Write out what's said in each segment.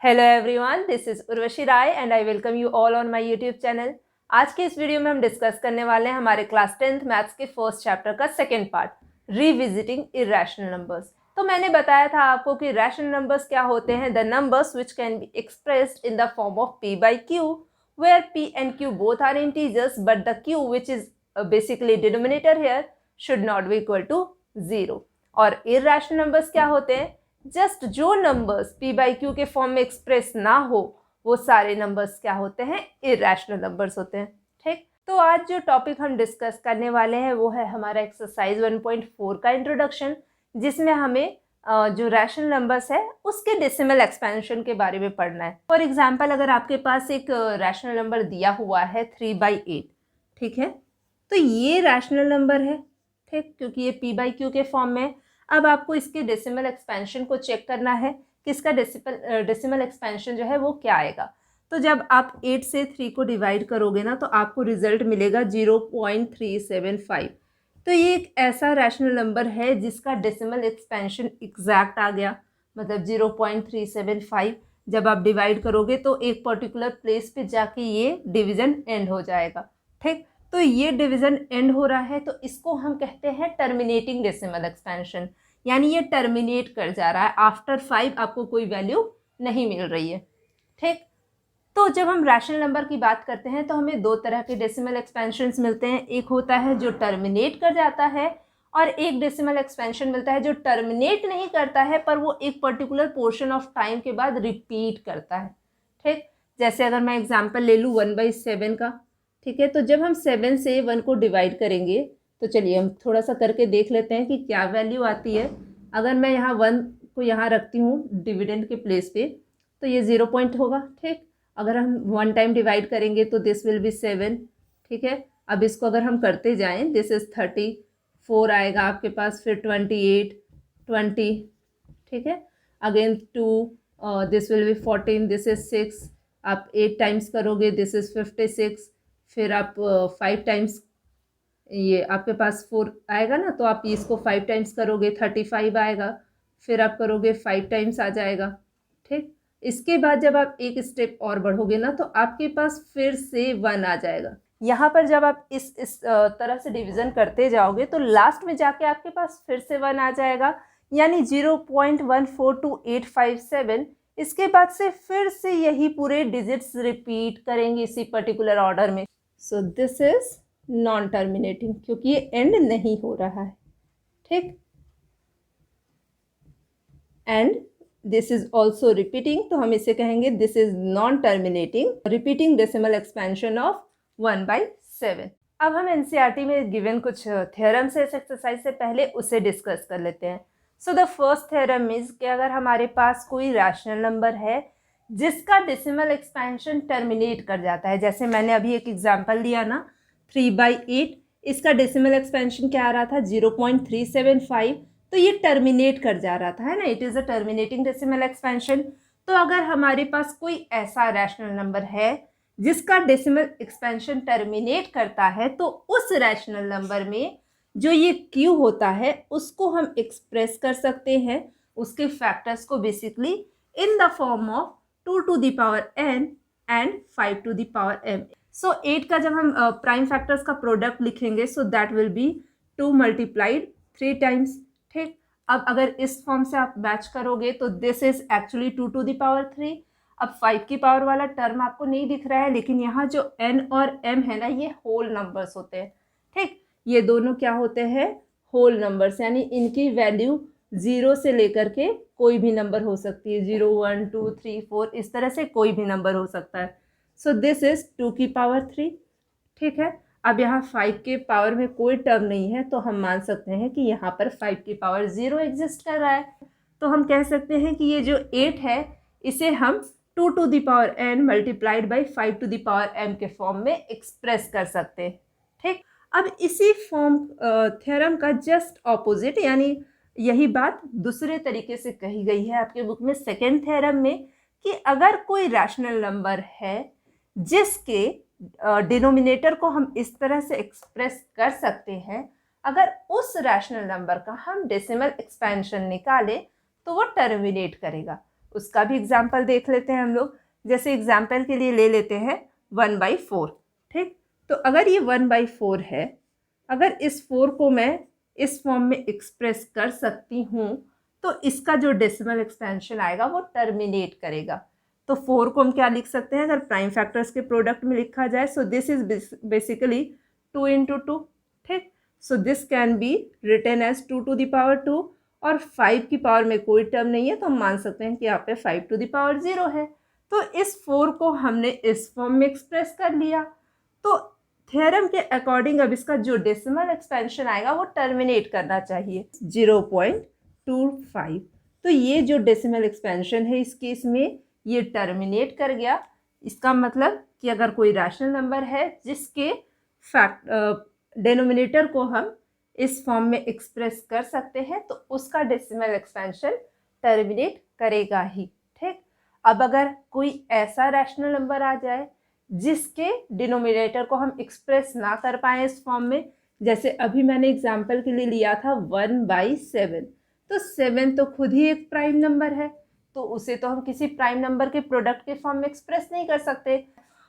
Hello everyone, this is Urvashi Rai and I welcome you all on my YouTube channel. आज के इस video में हम डिस्कस करने वाले हैं हमारे क्लास 10th मैथ्स के फर्स्ट चैप्टर का second part, revisiting irrational numbers. तो मैंने बताया था आपको कि रैशनल नंबर्स क्या होते हैं, the numbers which can be expressed in the form of p by q, where p and q both are integers but the q which is basically denominator here should not be equal to 0। और irrational numbers क्या होते हैं, just जो numbers p by Q के form में express ना हो वो सारे नंबर्स क्या होते हैं, इरेशनल नंबर्स होते हैं। ठीक, तो आज जो टॉपिक हम डिस्कस करने वाले हैं वो है हमारा एक्सरसाइज 1.4 का इंट्रोडक्शन, जिसमें हमें जो रैशनल नंबर्स है उसके डेसिमल एक्सपेंशन के बारे में पढ़ना है। फॉर एग्जांपल, अगर आपके पास एक रैशनल नंबर दिया हुआ है 3/8, ठीक है, तो ये रैशनल नंबर है, ठीक, क्योंकि ये p बाई क्यू के फॉर्म में। अब आपको इसके डेसिमल एक्सपेंशन को चेक करना है कि इसका डेसिमल एक्सपेंशन जो है वो क्या आएगा। तो जब आप 8 से 3 को डिवाइड करोगे ना तो आपको रिजल्ट मिलेगा 0.375। तो ये एक ऐसा रैशनल नंबर है जिसका डेसिमल एक्सपेंशन एग्जैक्ट आ गया, मतलब 0.375। जब आप डिवाइड करोगे तो एक पर्टिकुलर प्लेस पे जाके ये डिवीज़न एंड हो जाएगा। ठीक, तो ये डिवीज़न एंड हो रहा है तो इसको हम कहते हैं टर्मिनेटिंग डेसिमल एक्सपेंशन, यानी ये टर्मिनेट कर जा रहा है, आफ्टर 5 आपको कोई वैल्यू नहीं मिल रही है। ठीक, तो जब हम रैशनल नंबर की बात करते हैं तो हमें दो तरह के डेसिमल एक्सपेंशंस मिलते हैं। एक होता है जो टर्मिनेट कर जाता है और एक डेसिमल एक्सपेंशन मिलता है जो टर्मिनेट नहीं करता है पर वो एक पर्टिकुलर पोर्शन ऑफ टाइम के बाद रिपीट करता है। ठीक, जैसे अगर मैं एग्जांपल ले लूँ 1/7 का, ठीक है, तो जब हम 7 से 1 को डिवाइड करेंगे तो चलिए हम थोड़ा सा करके देख लेते हैं कि क्या वैल्यू आती है। अगर मैं यहाँ 1 को यहाँ रखती हूँ डिविडेंड के प्लेस पे तो ये 0 पॉइंट होगा। ठीक, अगर हम 1 टाइम डिवाइड करेंगे तो दिस विल बी 7। ठीक है, अब इसको अगर हम करते जाएं, दिस इज़ 34 आएगा आपके पास, फिर 28, 20, ठीक है, again 2, this will be 14, this is 6, आप 8 टाइम्स करोगे, दिस इज़ 56, फिर आप 5 टाइम्स, ये आपके पास 4 आएगा ना, तो आप इसको 5 टाइम्स करोगे 35 आएगा, फिर आप करोगे 5 टाइम्स आ जाएगा। ठीक, इसके बाद जब आप एक स्टेप और बढ़ोगे ना तो आपके पास फिर से 1 आ जाएगा। यहाँ पर जब आप इस तरह से डिवीज़न करते जाओगे तो लास्ट में जाके आपके पास फिर से 1 आ जाएगा, यानी 0.142857। इसके बाद से फिर से यही पूरे डिजिट्स रिपीट करेंगे इसी पर्टिकुलर ऑर्डर में। So this is non terminating, क्योंकि ये एंड नहीं हो रहा है। ठीक, and this is also repeating, तो हम इसे कहेंगे this is non terminating repeating decimal expansion of 1/7। अब हम एनसीईआरटी में गिवन कुछ थ्योरम्स है इस एक्सरसाइज से, पहले उसे डिस्कस कर लेते हैं। So the first theorem is कि अगर हमारे पास कोई रैशनल नंबर है जिसका डेसिमल एक्सपेंशन टर्मिनेट कर जाता है, जैसे मैंने अभी एक एग्जांपल दिया ना 3/8, इसका डेसिमल एक्सपेंशन क्या आ रहा था 0.375, तो ये टर्मिनेट कर जा रहा था, है ना, it is a terminating decimal expansion. तो अगर हमारे पास कोई ऐसा रैशनल नंबर है जिसका डेसिमल एक्सपेंशन टर्मिनेट करता है तो उस रैशनल नंबर में जो ये q होता है उसको हम एक्सप्रेस कर सकते हैं, उसके फैक्टर्स को basically in the form of 2 to the power n and 5 to the power m। सो 8 का जब हम प्राइम फैक्टर्स का प्रोडक्ट लिखेंगे so that will be 2 multiplied 3 times. ठीक, अब अगर इस फॉर्म से आप मैच करोगे तो this is actually 2 to the power 3। अब 5 की पावर वाला टर्म आपको नहीं दिख रहा है, लेकिन यहाँ जो n और m है ना ये होल नंबर्स होते हैं। ठीक, ये दोनों क्या होते हैं, होल नंबर्स, यानी इनकी वैल्यू 0 से लेकर के कोई भी नंबर हो सकती है, 0, 1, 2, 3, 4, इस तरह से कोई भी नंबर हो सकता है। सो दिस इज 2 की पावर 3। ठीक है, अब यहाँ 5 के पावर में कोई टर्म नहीं है तो हम मान सकते हैं कि यहाँ पर 5 की पावर 0 एग्जिस्ट कर रहा है। तो हम कह सकते हैं कि ये जो 8 है इसे हम 2 to the power n multiplied by 5 to the power m के फॉर्म में एक्सप्रेस कर सकते हैं। ठीक, अब इसी फॉर्म थ्योरम का जस्ट ऑपोजिट, यानी यही बात दूसरे तरीके से कही गई है आपके बुक में सेकेंड थ्योरम में, कि अगर कोई रैशनल नंबर है जिसके डिनोमिनेटर को हम इस तरह से एक्सप्रेस कर सकते हैं, अगर उस रैशनल नंबर का हम डेसिमल एक्सपेंशन निकालें तो वो टर्मिनेट करेगा। उसका भी एग्जाम्पल देख लेते हैं हम लोग। जैसे एग्जाम्पल के लिए ले लेते हैं 1/4, ठीक। तो अगर ये 1/4 है, अगर इस 4 को मैं इस फॉर्म में एक्सप्रेस कर सकती हूँ तो इसका जो डेसिमल एक्सपेंशन आएगा वो टर्मिनेट करेगा। तो 4 को हम क्या लिख सकते हैं, अगर प्राइम फैक्टर्स के प्रोडक्ट में लिखा जाए, सो दिस इज बेसिकली 2 × 2, ठीक। So this can be written as 2 to the power 2, और 5 की पावर में कोई टर्म नहीं है तो हम मान सकते हैं कि यहाँ पे 5 to the power 0 है। तो इस 4 को हमने इस फॉर्म में एक्सप्रेस कर लिया। तो थ्योरम के अकॉर्डिंग अब इसका जो डेसिमल एक्सपेंशन आएगा वो टर्मिनेट करना चाहिए 0.25। तो ये जो डेसिमल एक्सपेंशन है इस केस में ये टर्मिनेट कर गया। इसका मतलब कि अगर कोई रैशनल नंबर है जिसके डिनोमिनेटर को हम इस फॉर्म में एक्सप्रेस कर सकते हैं तो उसका डेसिमल एक्सपेंशन टर्मिनेट करेगा ही, ठीक। अब अगर कोई ऐसा रैशनल नंबर आ जाए जिसके डिनोमिनेटर को हम एक्सप्रेस ना कर पाए इस फॉर्म में, जैसे अभी मैंने एग्जांपल के लिए लिया था 1/7, तो 7 तो खुद ही एक प्राइम नंबर है, तो उसे तो हम किसी प्राइम नंबर के प्रोडक्ट के फॉर्म में एक्सप्रेस नहीं कर सकते।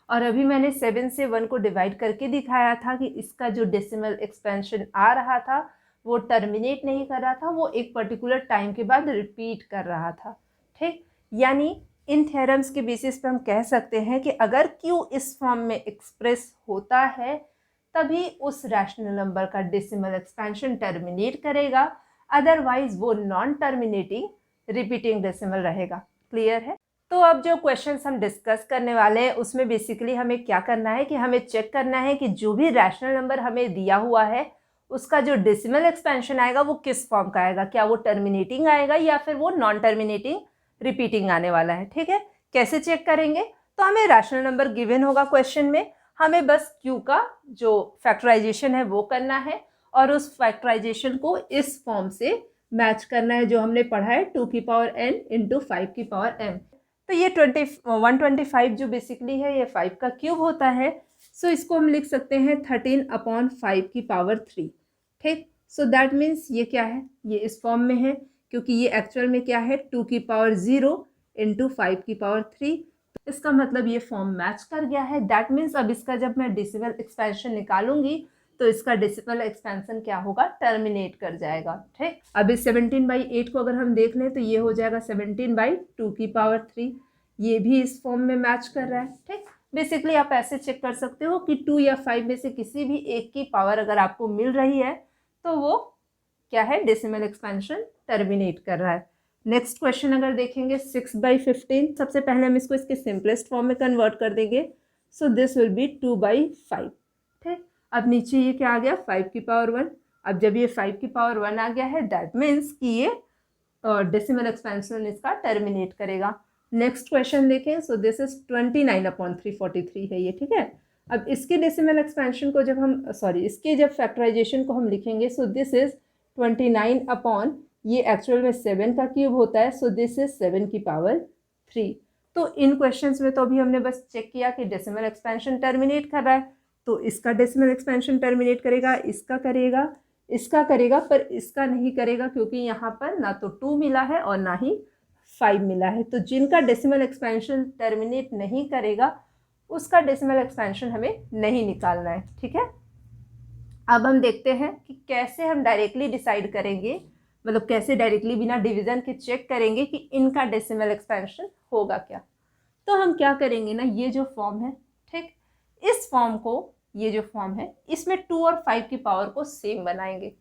और अभी मैंने 7 से 1 को डिवाइड करके दिखाया था कि इसका जो डेसिमल एक्सपेंशन आ रहा था वो टर्मिनेट नहीं कर रहा था, वो एक पर्टिकुलर टाइम के बाद रिपीट कर रहा था, ठीक। यानी इन थ्योरम्स के बेसिस पे हम कह सकते हैं कि अगर Q इस फॉर्म में एक्सप्रेस होता है तभी उस रैशनल नंबर का डेसिमल एक्सपेंशन टर्मिनेट करेगा, अदरवाइज वो नॉन टर्मिनेटिंग रिपीटिंग डेसिमल रहेगा। क्लियर है? तो अब जो क्वेश्चंस हम डिस्कस करने वाले हैं उसमें बेसिकली हमें क्या करना है कि हमें चेक करना है कि जो भी रैशनल नंबर हमें दिया हुआ है उसका जो डेसिमल एक्सपेंशन आएगा वो किस फॉर्म का आएगा, क्या वो टर्मिनेटिंग आएगा या फिर वो नॉन टर्मिनेटिंग रिपीटिंग आने वाला है, ठीक है। कैसे चेक करेंगे, तो हमें रैशनल नंबर गिवन होगा क्वेश्चन में, हमें बस Q का जो फैक्टराइजेशन है वो करना है और उस फैक्टराइजेशन को इस फॉर्म से मैच करना है जो हमने पढ़ा है 2n × 5m। तो ये 125 जो बेसिकली है ये 5 का क्यूब होता है, सो इसको हम लिख सकते हैं 13/5⁵, ठीक। सो दैट मीन्स ये क्या है, ये इस फॉर्म में है क्योंकि ये एक्चुअल में क्या है 2 की पावर 0 × 5 की पावर 3। इसका मतलब ये फॉर्म मैच कर गया है। दैट मीन्स अब इसका जब मैं डेसिमल एक्सपेंशन निकालूंगी तो इसका डेसिमल एक्सपेंशन क्या होगा, टर्मिनेट कर जाएगा, ठीक। अब इस 17/8 को अगर हम देख लें तो ये हो जाएगा 17/2 की पावर 3, ये भी इस फॉर्म में मैच कर रहा है, ठीक। बेसिकली आप ऐसे चेक कर सकते हो कि 2 या 5 में से किसी भी एक की पावर अगर आपको मिल रही है तो वो क्या है, डेसिमल एक्सपेंशन टर्मिनेट कर रहा है। नेक्स्ट क्वेश्चन अगर देखेंगे 6/15, सबसे पहले हम इसको इसके सिंपलेस्ट फॉर्म में कन्वर्ट कर देंगे, सो दिस विल बी 2/5, ठीक। अब नीचे ये क्या आ गया 5 की पावर 1। अब जब ये 5 की पावर 1 आ गया है दैट मीन्स कि ये डेसिमल एक्सपेंशन इसका टर्मिनेट करेगा। नेक्स्ट क्वेश्चन देखें, सो दिस इज 29/343 है ये, ठीक है। अब इसके डेसिमल एक्सपेंशन को जब हम इसके जब फैक्टराइजेशन को हम लिखेंगे, सो दिस इज 29 ये एक्चुअल में 7 का क्यूब होता है, सो दिस इज 7 की पावर 3। तो इन क्वेश्चंस में तो अभी हमने बस चेक किया कि डेसिमल एक्सपेंशन टर्मिनेट कर रहा है, तो इसका डेसिमल एक्सपेंशन टर्मिनेट करेगा, इसका करेगा, इसका करेगा, पर इसका नहीं करेगा क्योंकि यहाँ पर ना तो 2 मिला है और ना ही 5 मिला है। तो जिनका डेसिमल एक्सपेंशन टर्मिनेट नहीं करेगा उसका डेसिमल एक्सपेंशन हमें नहीं निकालना है, ठीक है। अब हम देखते हैं कि कैसे हम डायरेक्टली डिसाइड करेंगे, मतलब कैसे डायरेक्टली बिना डिवीजन के चेक करेंगे कि इनका डेसिमल एक्सपेंशन होगा क्या। तो हम क्या करेंगे ना, ये जो फॉर्म है, ठीक, इस फॉर्म को, ये जो फॉर्म है इसमें 2 और 5 की पावर को सेम बनाएंगे।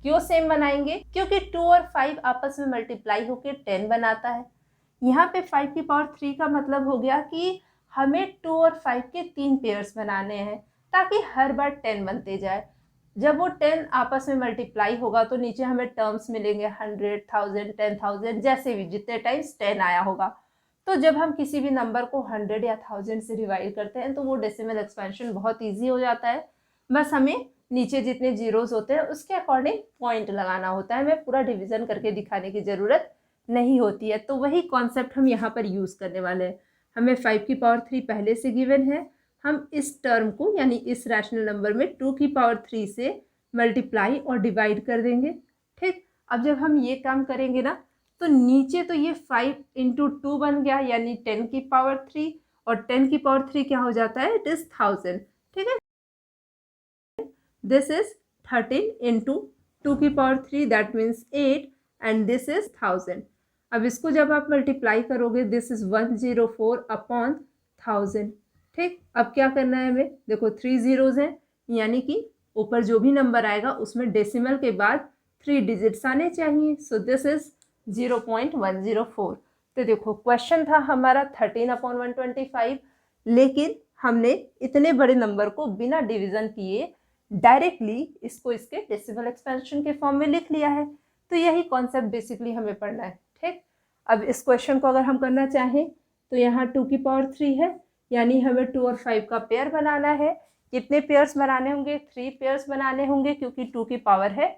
क्यों सेम बनाएंगे, क्योंकि 2 और 5 आपस में मल्टीप्लाई होकर 10 बनाता है। यहाँ पे 5 की पावर 3 का मतलब हो गया कि हमें 2 और 5 के 3 पेयर्स बनाने हैं ताकि हर बार 10 बनते जाए। जब वो 10 आपस में मल्टीप्लाई होगा तो नीचे हमें टर्म्स मिलेंगे 100, 1000, 10,000, जैसे भी जितने टाइम्स 10 आया होगा। तो जब हम किसी भी नंबर को 100 या 1000 से डिवाइड करते हैं तो वो डेसिमल एक्सपेंशन बहुत ईजी हो जाता है। बस हमें नीचे जितने जीरोस होते हैं उसके अकॉर्डिंग पॉइंट लगाना होता है, हमें पूरा डिवीजन करके दिखाने की ज़रूरत नहीं होती है। तो वही कॉन्सेप्ट हम यहाँ पर यूज़ करने वाले हैं। हमें 5 की पावर 3 पहले से गिवन है, हम इस टर्म को यानी इस रैशनल नंबर में 2 की पावर 3 से मल्टीप्लाई और डिवाइड कर देंगे, ठीक। अब जब हम ये काम करेंगे ना तो नीचे तो ये 5 इंटू 2 बन गया, यानी 10 की पावर 3, और 10 की पावर 3 क्या हो जाता है, इट इज 1000, ठीक है। दिस इज 13 इंटू 2 की power 3, that means 8, and this is 1000। अब इसको जब आप मल्टीप्लाई करोगे, दिस इज 104 अपॉन 1000, ठीक। अब क्या करना है हमें, देखो 3 जीरोज हैं, यानी कि ऊपर जो भी नंबर आएगा उसमें डेसिमल के बाद 3 डिजिट्स आने चाहिए। So this is 0.104। तो देखो क्वेश्चन था हमारा 13/125, लेकिन हमने इतने बड़े नंबर को बिना डिवीजन किए डायरेक्टली इसको इसके डेसिमल एक्सपेंशन के फॉर्म में लिख लिया है। तो यही कॉन्सेप्ट बेसिकली हमें पढ़ना है, ठीक। अब इस क्वेश्चन को अगर हम करना चाहें तो यहाँ 2 की पावर 3 है, यानी हमें 2 और 5 का पेयर बनाना है। कितने पेयर्स बनाने होंगे, 3 पेयर्स बनाने होंगे, क्योंकि 2 की पावर है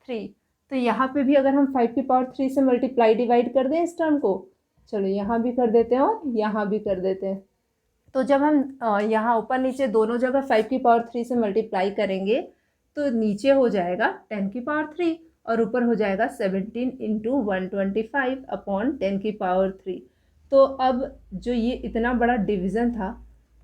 3। तो यहाँ पे भी अगर हम 5 की पावर 3 से मल्टीप्लाई डिवाइड कर दें इस टर्म को, चलो यहाँ भी कर देते हैं और यहाँ भी कर देते हैं। तो जब हम यहाँ ऊपर नीचे दोनों जगह 5 की पावर 3 से मल्टीप्लाई करेंगे तो नीचे हो जाएगा 10 की पावर 3 और ऊपर हो जाएगा 17 इंटू 125 अपॉन 10 की पावर 3। तो अब जो ये इतना बड़ा डिवीज़न था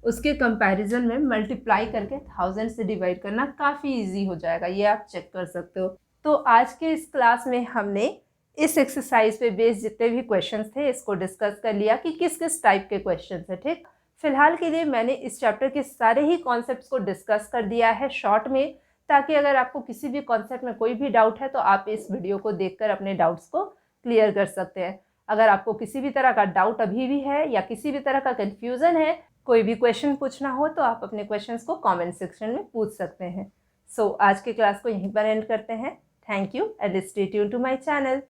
उसके कंपैरिजन में मल्टीप्लाई करके 1000 से डिवाइड करना काफ़ी इजी हो जाएगा, ये आप चेक कर सकते हो। तो आज के इस क्लास में हमने इस एक्सरसाइज पे बेस्ड जितने भी क्वेश्चंस थे इसको डिस्कस कर लिया कि किस किस टाइप के क्वेश्चंस है, ठीक। फिलहाल के लिए मैंने इस चैप्टर के सारे ही कॉन्सेप्ट्स को डिस्कस कर दिया है शॉर्ट में, ताकि अगर आपको किसी भी कॉन्सेप्ट में कोई भी डाउट है तो आप इस वीडियो को देखकर अपने डाउट्स को क्लियर कर सकते हैं। अगर आपको किसी भी तरह का डाउट अभी भी है या किसी भी तरह का कन्फ्यूज़न है, कोई भी क्वेश्चन पूछना हो, तो आप अपने क्वेश्चंस को कमेंट सेक्शन में पूछ सकते हैं। सो आज के क्लास को यहीं पर एंड करते हैं। Thank you and stay tuned to my channel.